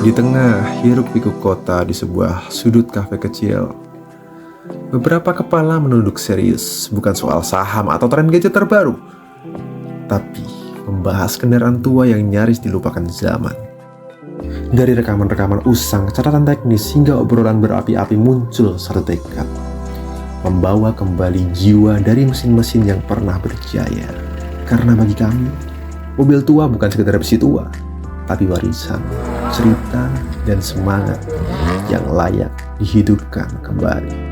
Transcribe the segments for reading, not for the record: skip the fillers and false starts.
Di tengah hiruk-pikuk kota di sebuah sudut kafe kecil, beberapa kepala menunduk serius bukan soal saham atau tren gadget terbaru, tapi membahas kendaraan tua yang nyaris dilupakan zaman. Dari rekaman-rekaman usang, catatan teknis, hingga obrolan berapi-api muncul satu tekad: membawa kembali jiwa dari mesin-mesin yang pernah berjaya. Karena bagi kami, mobil tua bukan sekedar besi tua, tapi warisan, cerita, dan semangat yang layak dihidupkan kembali.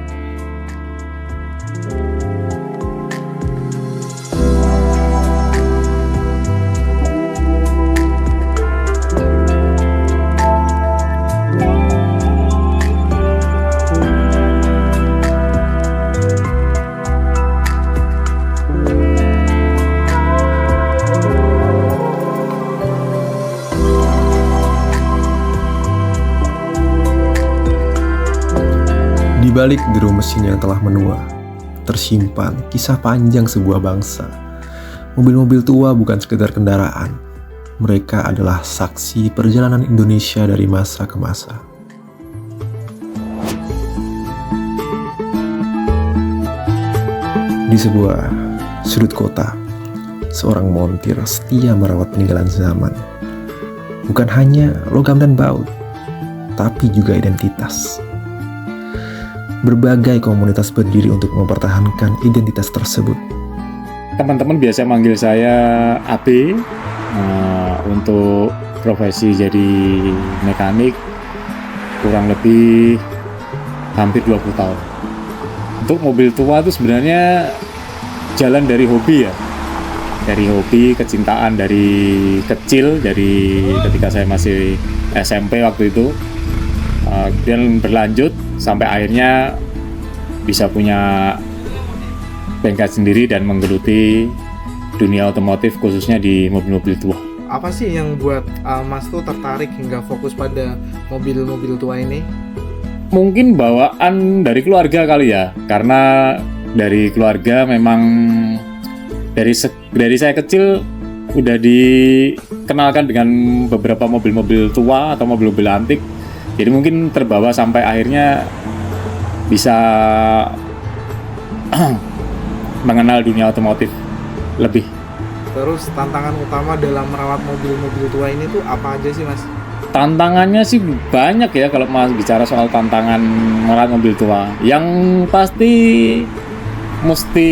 Di balik deru mesin yang telah menua, tersimpan kisah panjang sebuah bangsa. Mobil-mobil tua bukan sekedar kendaraan. Mereka adalah saksi perjalanan Indonesia dari masa ke masa. Di sebuah sudut kota, seorang montir setia merawat peninggalan zaman. Bukan hanya logam dan baut, tapi juga identitas. Berbagai komunitas berdiri untuk mempertahankan identitas tersebut. Teman-teman biasa manggil saya AB, untuk profesi jadi mekanik kurang lebih hampir 20 tahun. Untuk mobil tua itu sebenarnya jalan dari hobi ya. Dari hobi, kecintaan dari kecil, dari ketika saya masih SMP waktu itu. Kemudian berlanjut sampai akhirnya bisa punya bengkel sendiri dan menggeluti dunia otomotif khususnya di mobil-mobil tua. Apa sih yang buat Mas tuh tertarik hingga fokus pada mobil-mobil tua ini? Mungkin bawaan dari keluarga kali ya, karena dari keluarga memang dari saya kecil udah dikenalkan dengan beberapa mobil-mobil tua atau mobil-mobil antik. Jadi mungkin terbawa sampai akhirnya bisa mengenal dunia otomotif lebih. Terus tantangan utama dalam merawat mobil-mobil tua ini tuh apa aja sih Mas? Tantangannya sih banyak ya kalau Mas bicara soal tantangan merawat mobil tua. Yang pasti mesti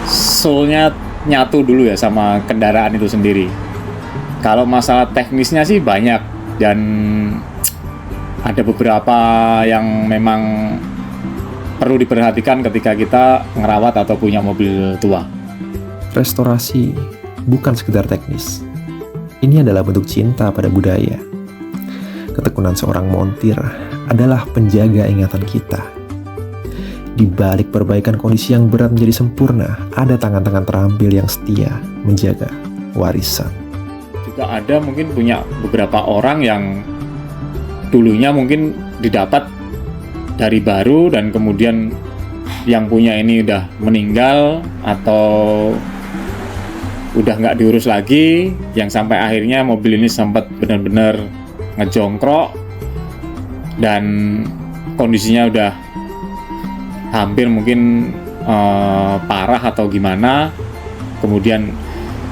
soulnya nyatu dulu ya sama kendaraan itu sendiri. Kalau masalah teknisnya sih banyak. Dan ada beberapa yang memang perlu diperhatikan ketika kita ngerawat atau punya mobil tua. Restorasi bukan sekedar teknis. Ini adalah bentuk cinta pada budaya. Ketekunan seorang montir adalah penjaga ingatan kita. Di balik perbaikan kondisi yang berat menjadi sempurna, ada tangan-tangan terampil yang setia menjaga warisan. Juga ada mungkin punya beberapa orang yang dulunya mungkin didapat dari baru dan kemudian yang punya ini udah meninggal atau udah nggak diurus lagi, yang sampai akhirnya mobil ini sempat benar-benar ngejongkrok dan kondisinya udah hampir mungkin parah atau gimana, kemudian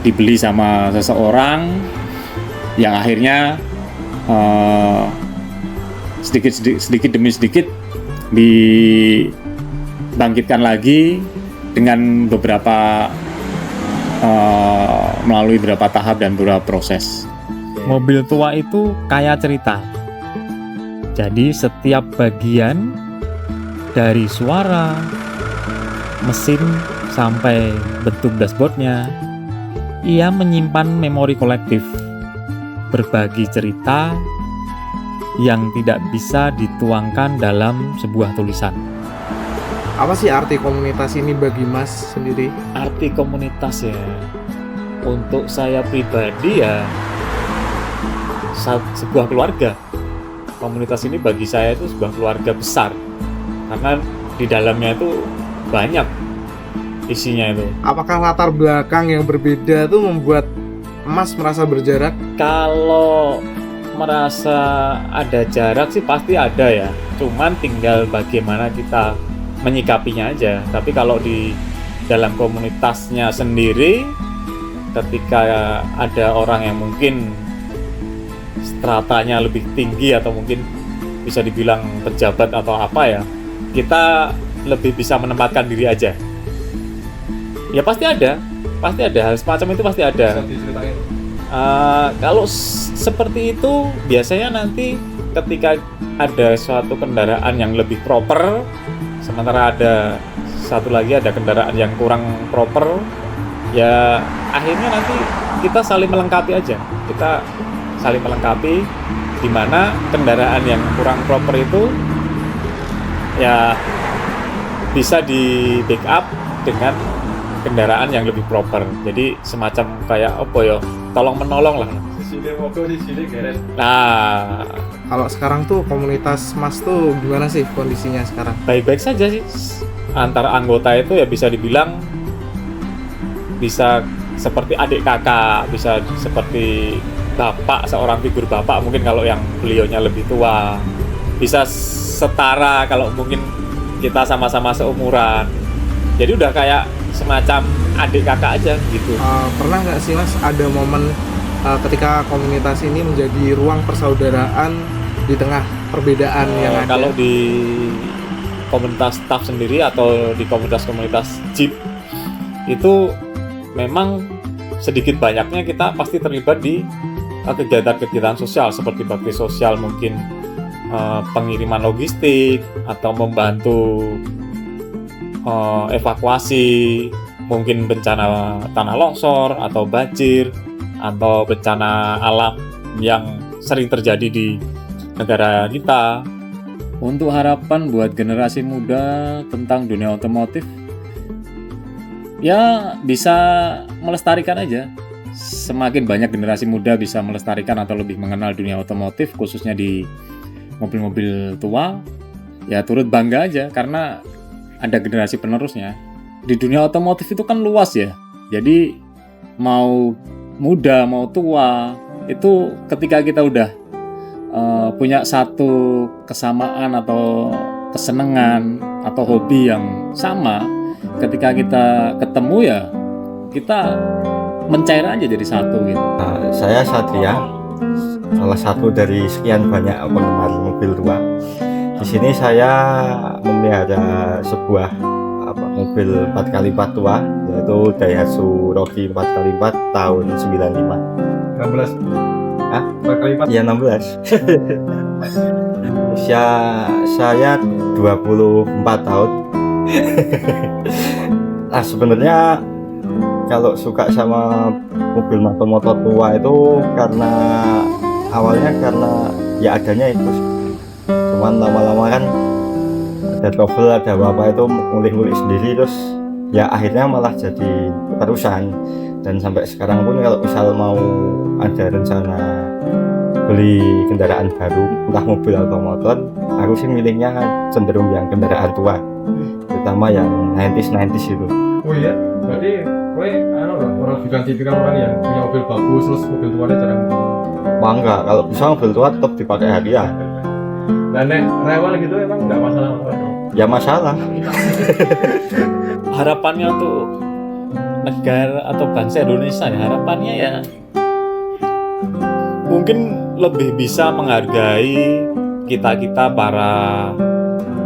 dibeli sama seseorang yang akhirnya sedikit demi sedikit dibangkitkan lagi dengan beberapa melalui beberapa tahap dan beberapa proses. Mobil tua itu kaya cerita. Jadi setiap bagian dari suara, mesin sampai bentuk dashboardnya, ia menyimpan memori kolektif, berbagi cerita yang tidak bisa dituangkan dalam sebuah tulisan. Apa sih arti komunitas ini bagi Mas sendiri? Arti komunitas ya, untuk saya pribadi ya sebuah keluarga. Komunitas ini bagi saya itu sebuah keluarga besar, karena di dalamnya itu banyak isinya itu. Apakah latar belakang yang berbeda tuh membuat Mas merasa berjarak? Kalau merasa ada jarak sih pasti ada ya. Cuman tinggal bagaimana kita menyikapinya aja. Tapi kalau di dalam komunitasnya sendiri, ketika ada orang yang mungkin stratanya lebih tinggi atau mungkin bisa dibilang pejabat atau apa ya, kita lebih bisa menempatkan diri aja. Ya pasti ada hal semacam itu pasti ada. Kalau seperti itu biasanya nanti ketika ada suatu kendaraan yang lebih proper, sementara ada satu lagi ada kendaraan yang kurang proper, ya akhirnya nanti kita saling melengkapi aja. Kita saling melengkapi, di mana kendaraan yang kurang proper itu ya bisa di backup dengan kendaraan yang lebih proper. Jadi semacam kayak apa ya, tolong menolong lah. Nah, Kalau sekarang tuh komunitas Mas tuh gimana sih kondisinya sekarang? baik-baik saja sih. Antara anggota itu ya bisa dibilang bisa seperti adik kakak, bisa seperti bapak, seorang figur bapak mungkin kalau yang beliaunya lebih tua, bisa setara kalau mungkin kita sama-sama seumuran. Jadi udah kayak semacam adik kakak aja gitu. Pernah nggak sih Mas ada momen ketika komunitas ini menjadi ruang persaudaraan di tengah perbedaan yang ada? Kalau di komunitas staff sendiri atau di komunitas Jeep itu memang sedikit banyaknya kita pasti terlibat di kegiatan-kegiatan sosial seperti bakti sosial, mungkin pengiriman logistik atau membantu evakuasi mungkin bencana tanah longsor atau banjir atau bencana alam yang sering terjadi di negara kita. Untuk harapan buat generasi muda tentang dunia otomotif, ya bisa melestarikan aja. Semakin banyak generasi muda bisa melestarikan atau lebih mengenal dunia otomotif, khususnya di mobil-mobil tua, ya turut bangga aja karena ada generasi penerusnya. Di dunia otomotif itu kan luas ya, jadi mau muda mau tua itu ketika kita udah punya satu kesamaan atau kesenangan atau hobi yang sama, ketika kita ketemu ya kita mencair aja jadi satu gitu. Saya Satria, salah satu dari sekian banyak penggemar mobil tua. Di sini saya memelihara sebuah mobil 4x4 tua, yaitu Daihatsu Rocky 4x4 tahun 95. 16. Hah? 4x4? Ya 16. Usia saya 24 tahun. Nah sebenarnya kalau suka sama mobil motor tua itu karena awalnya karena ya adanya itu, cuman lama-lama kan ada trouble ada apa itu ngulik-ngulik sendiri, terus ya akhirnya malah jadi terusan. Dan sampai sekarang pun kalau misal mau ada rencana beli kendaraan baru, entah mobil atau motor, aku sih milihnya cenderung yang kendaraan tua, terutama yang 90s itu. Oh iya, berarti kowe orang bukan tipikal orang yang punya mobil bagus terus mobil tuanya jangan. Wah enggak, kalau bisa mobil tua tetap dipakai hadiah. Nah, nek rewel gitu emang nggak masalah. Ya masalah. Harapannya untuk negara atau bangsa Indonesia ya, harapannya ya mungkin lebih bisa menghargai kita para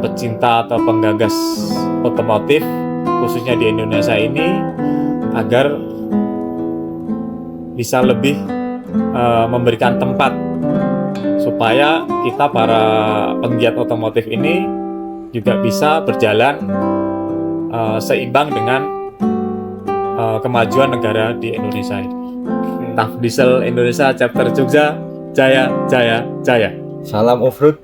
pecinta atau penggagas otomotif khususnya di Indonesia ini, agar bisa lebih memberikan tempat supaya kita para penggiat otomotif ini juga bisa berjalan seimbang dengan kemajuan negara di Indonesia ini. TAF Diesel Indonesia Chapter Jogja, Jaya Jaya Jaya. Salam off-road.